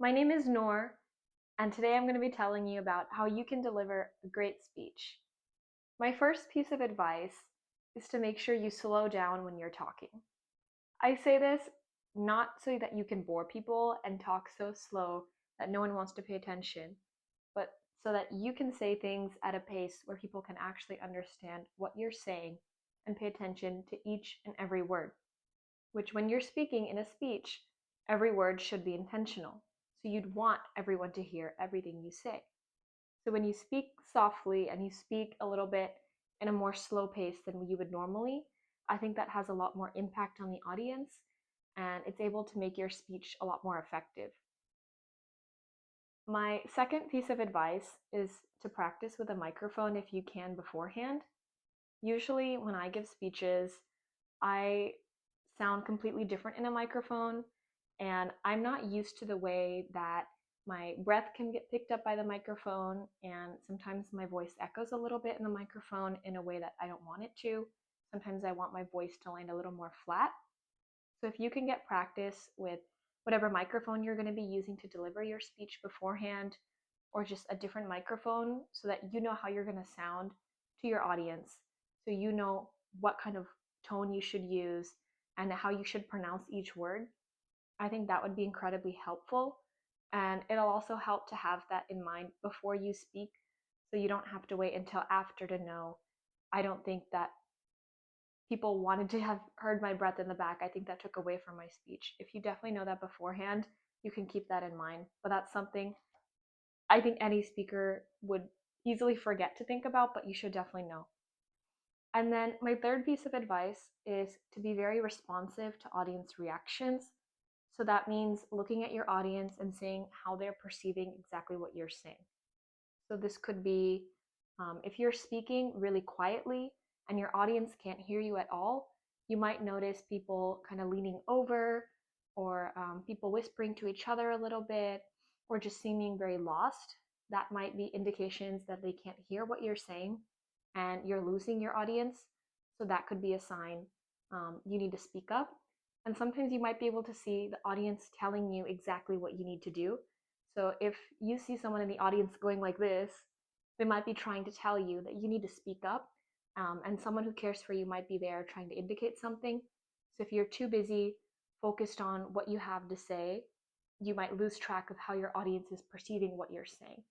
My name is Noor, and today I'm going to be telling you about how you can deliver a great speech. My first piece of advice is to make sure you slow down when you're talking. I say this not so that you can bore people and talk so slow that no one wants to pay attention, but so that you can say things at a pace where people can actually understand what you're saying and pay attention to each and every word. Which, when you're speaking in a speech, every word should be intentional. So you'd want everyone to hear everything you say. So when you speak softly and you speak a little bit in a more slow pace than you would normally, I think that has a lot more impact on the audience and it's able to make your speech a lot more effective. My second piece of advice is to practice with a microphone if you can beforehand. Usually, when I give speeches, I sound completely different in a microphone, and I'm not used to the way that my breath can get picked up by the microphone, and sometimes my voice echoes a little bit in the microphone in a way that I don't want it to. Sometimes I want my voice to land a little more flat. So if you can get practice with whatever microphone you're going to be using to deliver your speech beforehand, or just a different microphone so that you know how you're going to sound to your audience, so you know what kind of tone you should use and how you should pronounce each word, I think that would be incredibly helpful. And it'll also help to have that in mind before you speak so you don't have to wait until after to know. I don't think that people wanted to have heard my breath in the back. I think that took away from my speech. If you definitely know that beforehand, you can keep that in mind. But that's something I think any speaker would easily forget to think about, but you should definitely know. And then my third piece of advice is to be very responsive to audience reactions. So that means looking at your audience and seeing how they're perceiving exactly what you're saying. So this could be if you're speaking really quietly and your audience can't hear you at all, you might notice people kind of leaning over, or people whispering to each other a little bit, or just seeming very lost. That might be indications that they can't hear what you're saying and you're losing your audience. So that could be a sign you need to speak up. And sometimes you might be able to see the audience telling you exactly what you need to do. So if you see someone in the audience going like this, they might be trying to tell you that you need to speak up, and someone who cares for you might be there trying to indicate something. So if you're too busy focused on what you have to say, you might lose track of how your audience is perceiving what you're saying.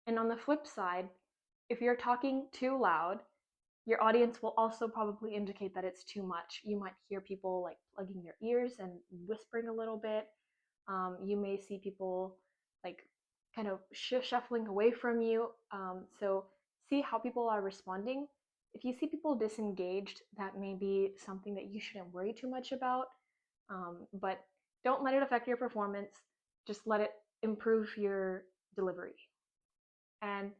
And on the flip side, if you're talking too loud, your audience will also probably indicate that it's too much. You might hear people like plugging their ears and whispering a little bit. You may see people like kind of shuffling away from you. So see how people are responding. If you see people disengaged, that may be something that you shouldn't worry too much about. But don't let it affect your performance. Just let it improve your delivery. And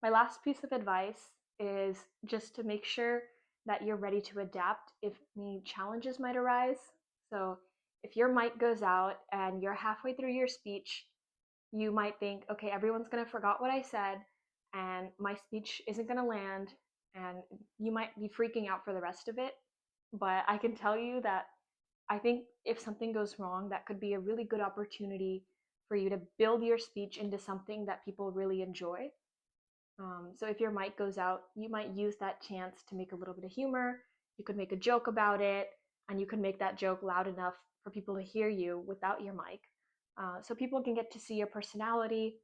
my last piece of advice is just to make sure that you're ready to adapt if any challenges might arise. So if your mic goes out and you're halfway through your speech, you might think, okay, everyone's going to forget what I said and my speech isn't going to land, and you might be freaking out for the rest of it. But I can tell you that I think if something goes wrong, that could be a really good opportunity for you to build your speech into something that people really enjoy. So if your mic goes out, you might use that chance to make a little bit of humor. You could make a joke about it, and you can make that joke loud enough for people to hear you without your mic. So people can get to see your personality,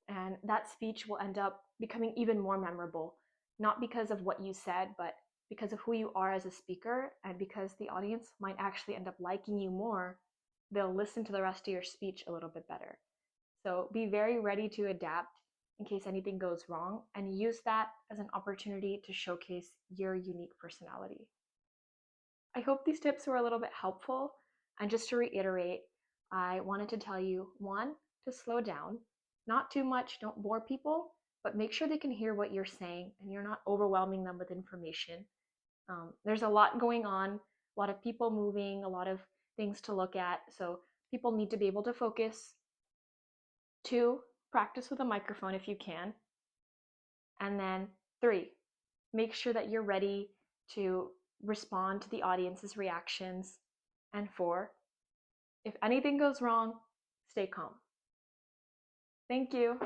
and that speech will end up becoming even more memorable, not because of what you said, but because of who you are as a speaker, and because the audience might actually end up liking you more. They'll listen to the rest of your speech a little bit better. So be very ready to adapt in case anything goes wrong, and use that as an opportunity to showcase your unique personality. I hope these tips were a little bit helpful. And just to reiterate, I wanted to tell you, one, to slow down, not too much, don't bore people, but make sure they can hear what you're saying and you're not overwhelming them with information. There's a lot going on, a lot of people moving, a lot of things to look at. So people need to be able to focus. Two, practice with a microphone if you can. And then three, make sure that you're ready to respond to the audience's reactions. And four, if anything goes wrong, stay calm. Thank you.